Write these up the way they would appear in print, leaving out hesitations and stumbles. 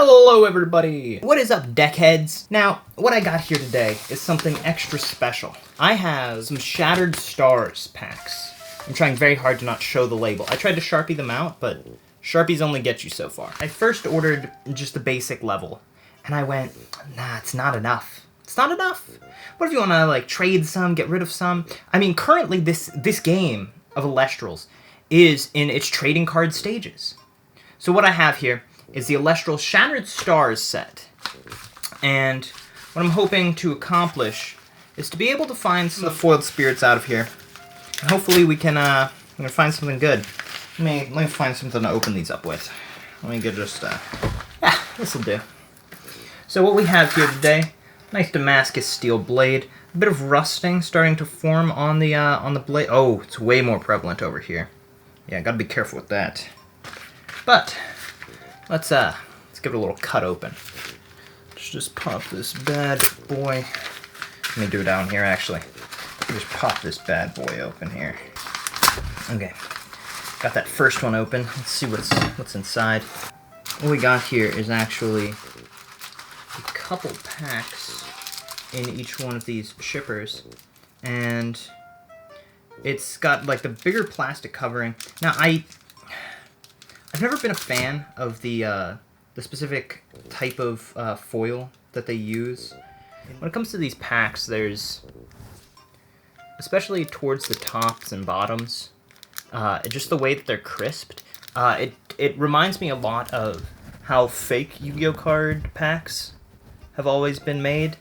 Hello everybody! What is up, deckheads? Now, what I got here today is something extra special. I have some Shattered Stars packs. I'm trying very hard to not show the label. I tried to Sharpie them out, but Sharpies only get you so far. I first ordered just the basic level, and I went, nah, it's not enough. It's not enough. What if you want to, like, trade some, get rid of some? I mean, currently this game of Elestrals is in its trading card stages. So what I have here is the Elestrals Shattered Stars set. And what I'm hoping to accomplish is to be able to find some of the foiled spirits out of here. And hopefully we can find something good. Let me find something to open these up with. Let me get just, yeah, this'll do. So what we have here today, nice Damascus steel blade. A bit of rusting starting to form on the blade. Oh, it's way more prevalent over here. Yeah, gotta be careful with that. But let's give it a little cut open. Let's just pop this bad boy. Let me do it down here actually. Just pop this bad boy open here. Okay, got that first one open. Let's see what's inside. What we got here is actually a couple packs in each one of these shippers, and it's got like the bigger plastic covering. Now I've never been a fan of the specific type of foil that they use. When it comes to these packs, there's, especially towards the tops and bottoms, just the way that they're crisped, it reminds me a lot of how fake Yu-Gi-Oh card packs have always been made.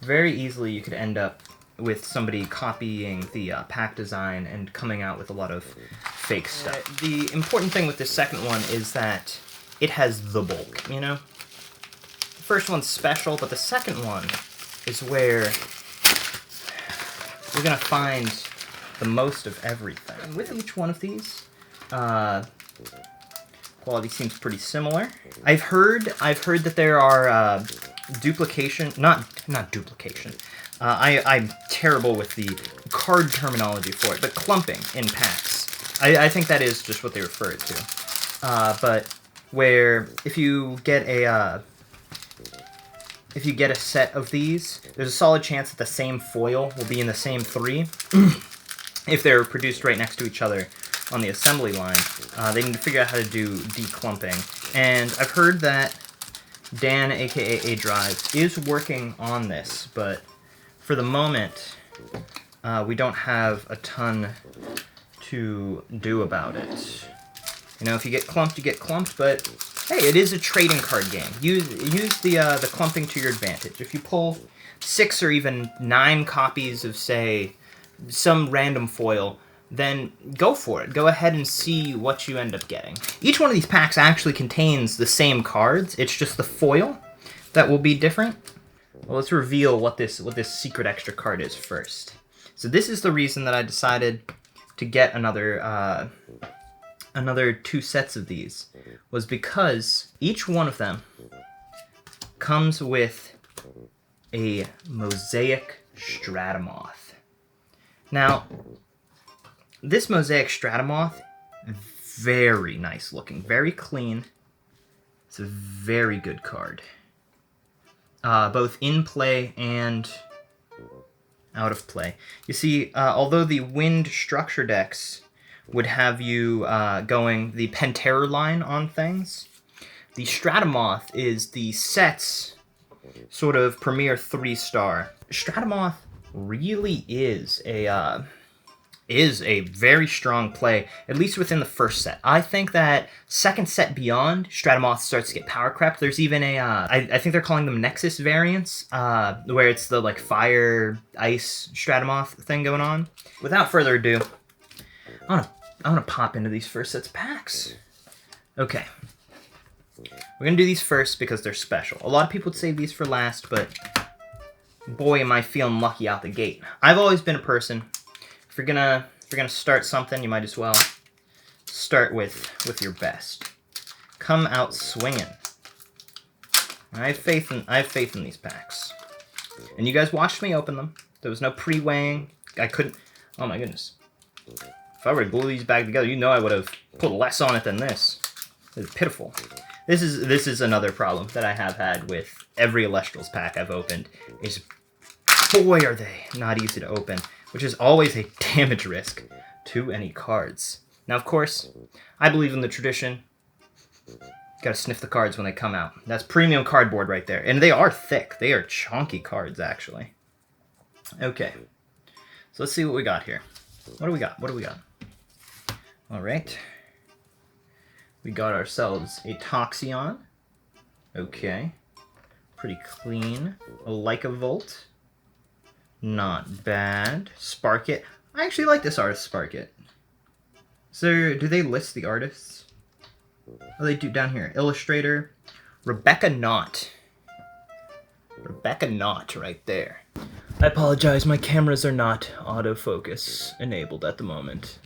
Very easily you could end up with somebody copying the pack design and coming out with a lot of fake stuff. The important thing with this second one is that it has the bulk, you know? The first one's special, but the second one is where we're gonna find the most of everything. And with each one of these, quality seems pretty similar. I've heard that there are duplication, not duplication. I'm terrible with the card terminology for it, but clumping in packs. I think that is just what they refer it to. But where if you get a set of these, there's a solid chance that the same foil will be in the same three. If they're produced right next to each other on the assembly line, they need to figure out how to do declumping. And I've heard that Dan, aka A-Drive, is working on this, but for the moment, we don't have a ton to do about it. You know, if you get clumped, you get clumped, but hey, it is a trading card game. Use the clumping to your advantage. If you pull 6 or even 9 copies of, say, some random foil, then go for it. Go ahead and see what you end up getting. Each one of these packs actually contains the same cards. It's just the foil that will be different. Well, let's reveal what this secret extra card is first. So this is the reason that I decided to get another 2 sets of these, was because each one of them comes with a Mosaic Stratamoth. Now, this Mosaic Stratamoth, very nice looking, very clean. It's a very good card. Both in play and out of play. You see, although the Wind structure decks would have you going the Penterror line on things, the Stratamoth is the set's sort of premier 3-star. Stratamoth really is a very strong play, at least within the first set. I think that second set beyond, Stratamoth starts to get power crept. There's even a, I think they're calling them Nexus variants, where it's the like fire, ice Stratamoth thing going on. Without further ado, I want to pop into these first sets of packs. Okay. We're going to do these first because they're special. A lot of people would save these for last, but boy, am I feeling lucky out the gate. I've always been a person, if you're gonna start something, you might as well start with your best. Come out swinging. I have faith in these packs, and you guys watched me open them. There was no pre-weighing. I couldn't. Oh my goodness! If I were to glue these back together, you know I would have put less on it than this. It's pitiful. This is another problem that I have had with every Elestrals pack I've opened, is boy are they not easy to open, which is always a damage risk to any cards. Now, of course, I believe in the tradition. Gotta sniff the cards when they come out. That's premium cardboard right there. And they are thick. They are chunky cards, actually. Okay. So let's see what we got here. What do we got? What do we got? Alright. We got ourselves a Toxeon. Okay. Pretty clean. A Leica Volt. Not bad. Sparkit. I actually like this artist, Sparkit. So, do they list the artists? Oh, they do down here. Illustrator. Rebecca Knott. Rebecca Knott right there. I apologize, my cameras are not autofocus enabled at the moment.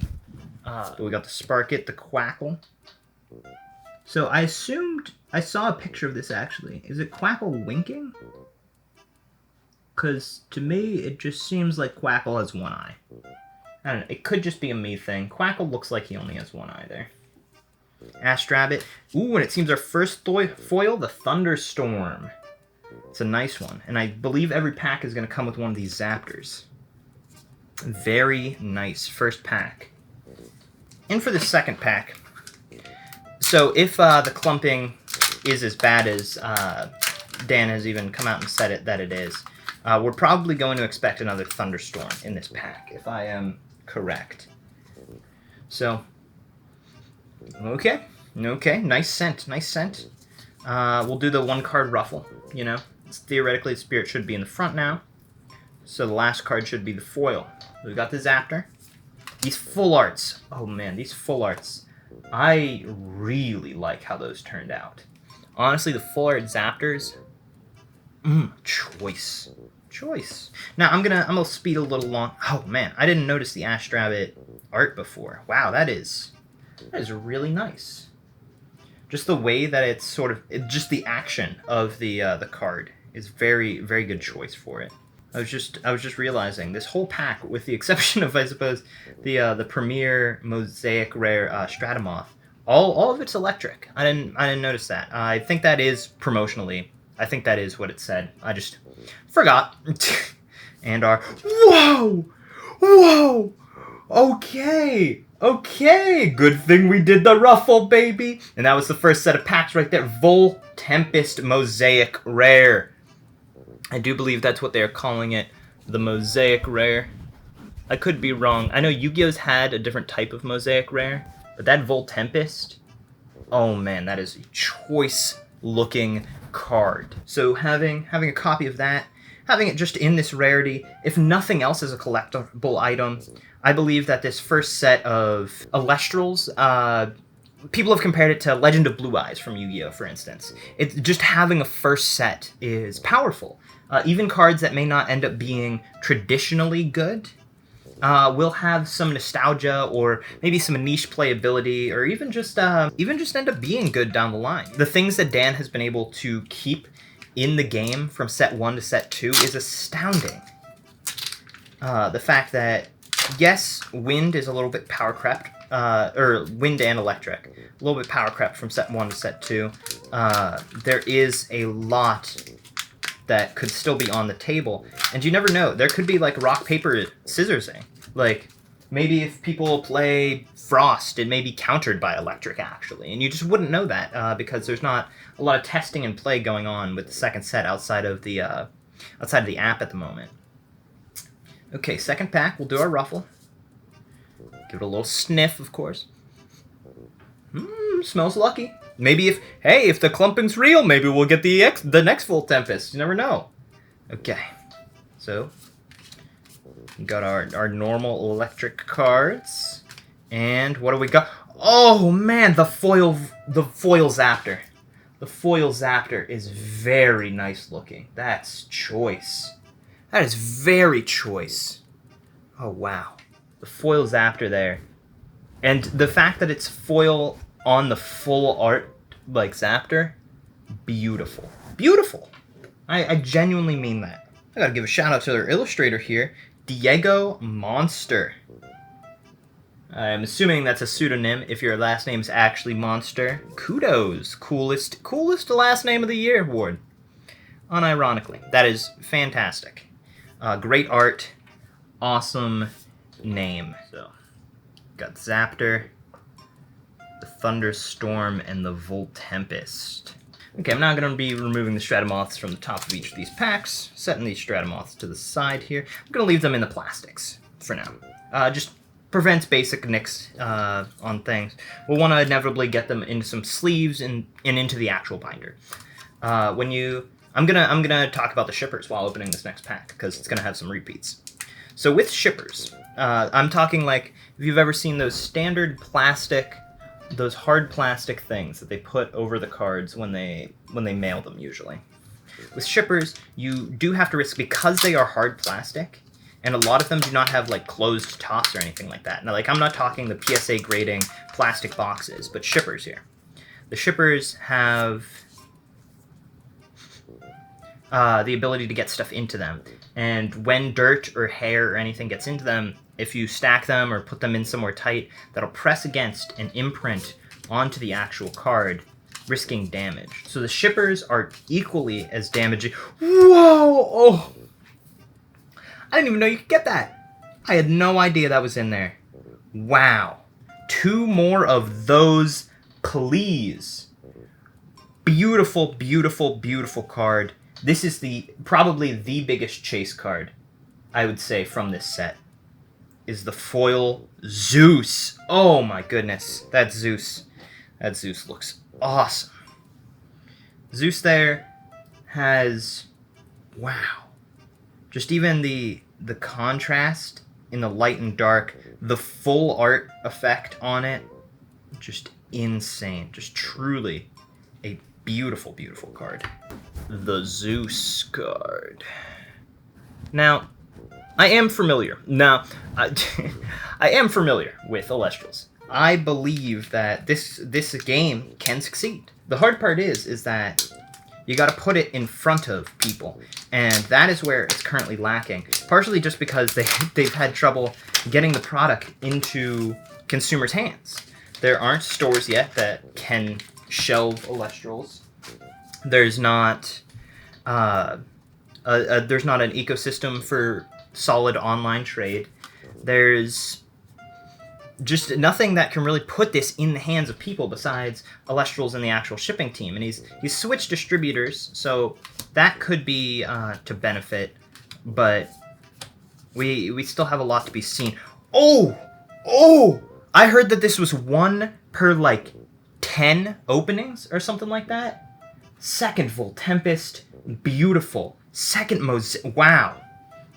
We got the Sparkit, the Quackle. So I assumed, I saw a picture of this actually. Is it Quackle winking? Because to me, it just seems like Quackle has one eye. I don't know, it could just be a me thing. Quackle looks like he only has one eye there. Astrabbit. Ooh, and it seems our first foil, the Thunderstorm. It's a nice one. And I believe every pack is going to come with one of these Zaptors. Very nice first pack. And for the second pack. So if the clumping is as bad as Dan has even come out and said it that it is, we're probably going to expect another Thunderstorm in this pack, if I am correct. So, okay, nice scent, nice scent. We'll do the one card ruffle, you know. Theoretically, the Spirit should be in the front now. So the last card should be the foil. We've got the Zaptor. These full arts. Oh man, these full arts. I really like how those turned out. Honestly, the full art Zaptors. Choice. Choice. Now I'm gonna speed a little long. Oh man, I didn't notice the Astrabbit art before. Wow, that is really nice. Just the way that it's sort of, just the action of the card is very, very good choice for it. I was just realizing this whole pack, with the exception of I suppose the Premier Mosaic Rare Stratomoth, all of it's electric. I didn't notice that. I think that is promotionally. I think that is what it said. I just forgot. And our whoa. Okay, good thing we did the ruffle, baby. And that was the first set of packs right there. Vol Tempest Mosaic Rare. I do believe that's what they're calling it, the Mosaic Rare. I could be wrong. I know Yu-Gi-Oh's had a different type of Mosaic Rare, but that Vol Tempest, oh man, that is a choice-looking card. So having a copy of that, having it just in this rarity, if nothing else is a collectible item, I believe that this first set of Elestrals, people have compared it to Legend of Blue Eyes from Yu-Gi-Oh, for instance. It's just having a first set is powerful. Even cards that may not end up being traditionally good will have some nostalgia or maybe some niche playability, or even just end up being good down the line. The things that Dan has been able to keep in the game from set 1 to set 2 is astounding. The fact that, yes, wind is a little bit power crept, or wind and electric, a little bit power crept from set 1 to set 2. There is a lot that could still be on the table, and you never know. There could be like rock, paper, scissorsing. Like, maybe if people play Frost, it may be countered by electric, actually, and you just wouldn't know that because there's not a lot of testing and play going on with the second set outside of the app at the moment. Okay, second pack, we'll do our ruffle. Give it a little sniff, of course. Smells lucky. Maybe if the clumping's real, maybe we'll get the next Full Tempest. You never know. Okay, so we got our normal electric cards, and what do we got? Oh man, the foil Zaptor. The foil Zaptor is very nice looking. That's choice. That is very choice. Oh wow, the foil Zaptor there, and the fact that it's foil on the full art like Zaptor, beautiful, beautiful. I genuinely mean that. I gotta give a shout out to their illustrator here, Diego Monster. I'm assuming that's a pseudonym if your last name's actually Monster. Kudos. Coolest last name of the year, Ward. Unironically. That is fantastic. Great art. Awesome name. So, got Zaptor, the Thunderstorm, and the Voltempest. Okay, I'm now going to be removing the Stratomoths from the top of each of these packs, setting these Stratomoths to the side here. I'm going to leave them in the plastics for now. Just prevents basic nicks on things. We'll want to inevitably get them into some sleeves and into the actual binder. I'm gonna talk about the shippers while opening this next pack because it's gonna have some repeats. So with shippers, I'm talking like if you've ever seen those standard plastic, those hard plastic things that they put over the cards when they mail them usually. With shippers, you do have to risk because they are hard plastic, and a lot of them do not have like closed tops or anything like that. Now, like I'm not talking the PSA grading plastic boxes, but shippers here. The shippers have the ability to get stuff into them. And when dirt or hair or anything gets into them, if you stack them or put them in somewhere tight, that'll press against and imprint onto the actual card, risking damage. So the shippers are equally as damaging. Whoa! Oh! I didn't even know you could get that. I had no idea that was in there. Wow. 2 more of those, please. Beautiful, beautiful, beautiful card. This is probably the biggest chase card, I would say, from this set, is the foil Zeus. Oh my goodness, that Zeus looks awesome. Zeus there has, wow, just even the contrast in the light and dark, the full art effect on it, just insane, just truly a beautiful, beautiful card. The Zeus card. Now, I am familiar. I am familiar with Elestrals. I believe that this game can succeed. The hard part is that you got to put it in front of people, and that is where it's currently lacking. Partially just because they've had trouble getting the product into consumers' hands. There aren't stores yet that can shelve Elestrals. There's not an ecosystem for solid online trade. There's just nothing that can really put this in the hands of people besides Elestrals and the actual shipping team. And he's switched distributors, so that could be to benefit, but we still have a lot to be seen. Oh! I heard that this was 1 per like 10 openings or something like that. Second Voltempest, beautiful. Second Mosaic, wow.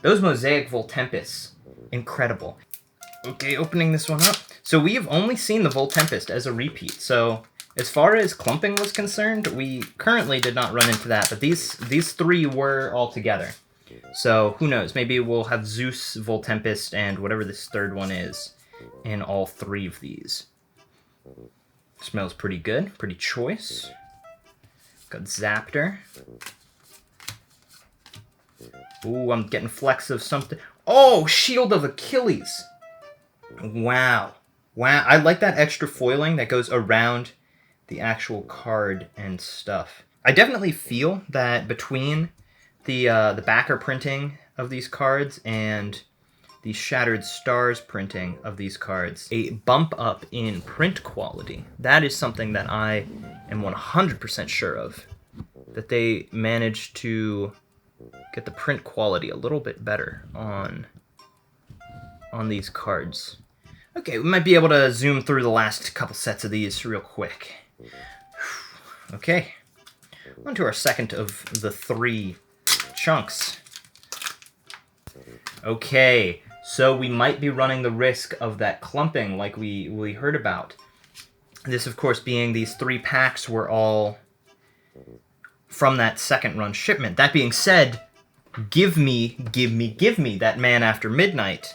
Those Mosaic Voltempests, incredible. Okay, opening this one up. So we have only seen the Voltempest as a repeat. So as far as clumping was concerned, we currently did not run into that, but these 3 were all together. So who knows, maybe we'll have Zeus, Voltempest, and whatever this third one is in all 3 of these. Smells pretty good, pretty choice. Got Zaptor. Ooh, I'm getting flecks of something. Oh, Shield of Achilles. Wow. I like that extra foiling that goes around the actual card and stuff. I definitely feel that between the backer printing of these cards and the Shattered Stars printing of these cards, a bump up in print quality. That is something that I am 100% sure of. That they managed to get the print quality a little bit better on these cards. Okay, we might be able to zoom through the last couple sets of these real quick. Okay, on to our second of the 3 chunks. Okay, so we might be running the risk of that clumping like we heard about. This, of course, being these 3 packs were all from that second run shipment. That being said, give me that Man After Midnight.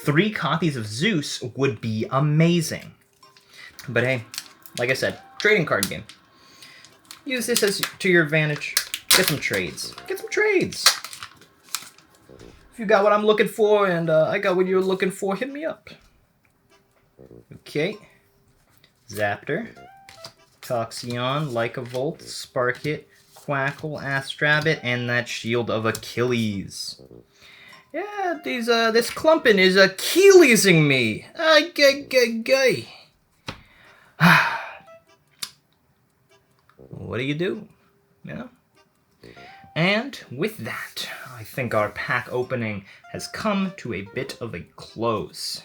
3 copies of Zeus would be amazing. But hey, like I said, trading card game. Use this as to your advantage. Get some trades. Get some trades. If you got what I'm looking for and I got what you're looking for, hit me up. Okay. Zaptor. Toxeon, Lycavolt, Sparkit, Quackle, Astrabbit, and that Shield of Achilles. Yeah, this Clumpin is Achillesing me. What do you do? Yeah. And with that, I think our pack opening has come to a bit of a close.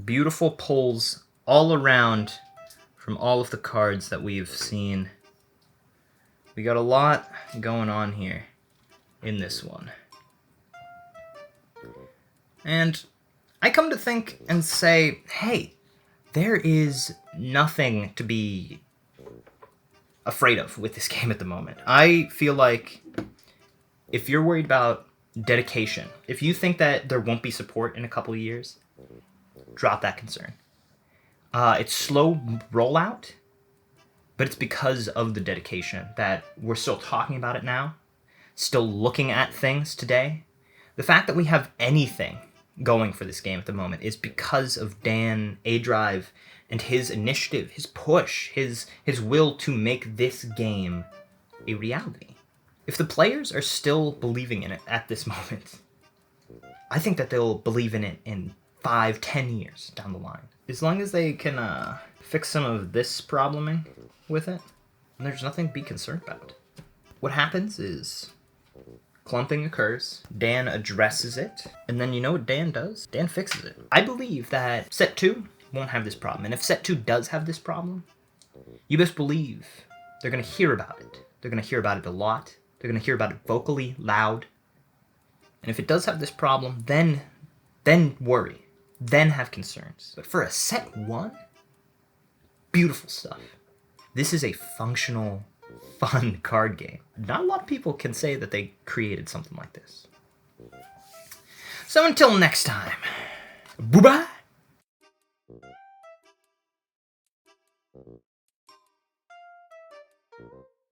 Beautiful pulls all around from all of the cards that we've seen. We got a lot going on here in this one. And I come to think and say, hey, there is nothing to be afraid of with this game at the moment. I feel like if you're worried about dedication, if you think that there won't be support in a couple of years, drop that concern. It's slow rollout, but it's because of the dedication that we're still talking about it now, still looking at things today. The fact that we have anything going for this game at the moment is because of Dan Adrive and his initiative, his push, his will to make this game a reality. If the players are still believing in it at this moment, I think that they'll believe in it in 5-10 years down the line. As long as they can fix some of this probleming with it, there's nothing to be concerned about. What happens is clumping occurs, Dan addresses it, and then you know what Dan does? Dan fixes it. I believe that set 2 won't have this problem, and if set 2 does have this problem, you best believe they're going to hear about it. They're going to hear about it a lot. They're going to hear about it vocally, loud. And if it does have this problem, then worry. Then have concerns. But for a set 1, beautiful stuff. This is a functional, fun card game. Not a lot of people can say that they created something like this. So until next time, bye-bye.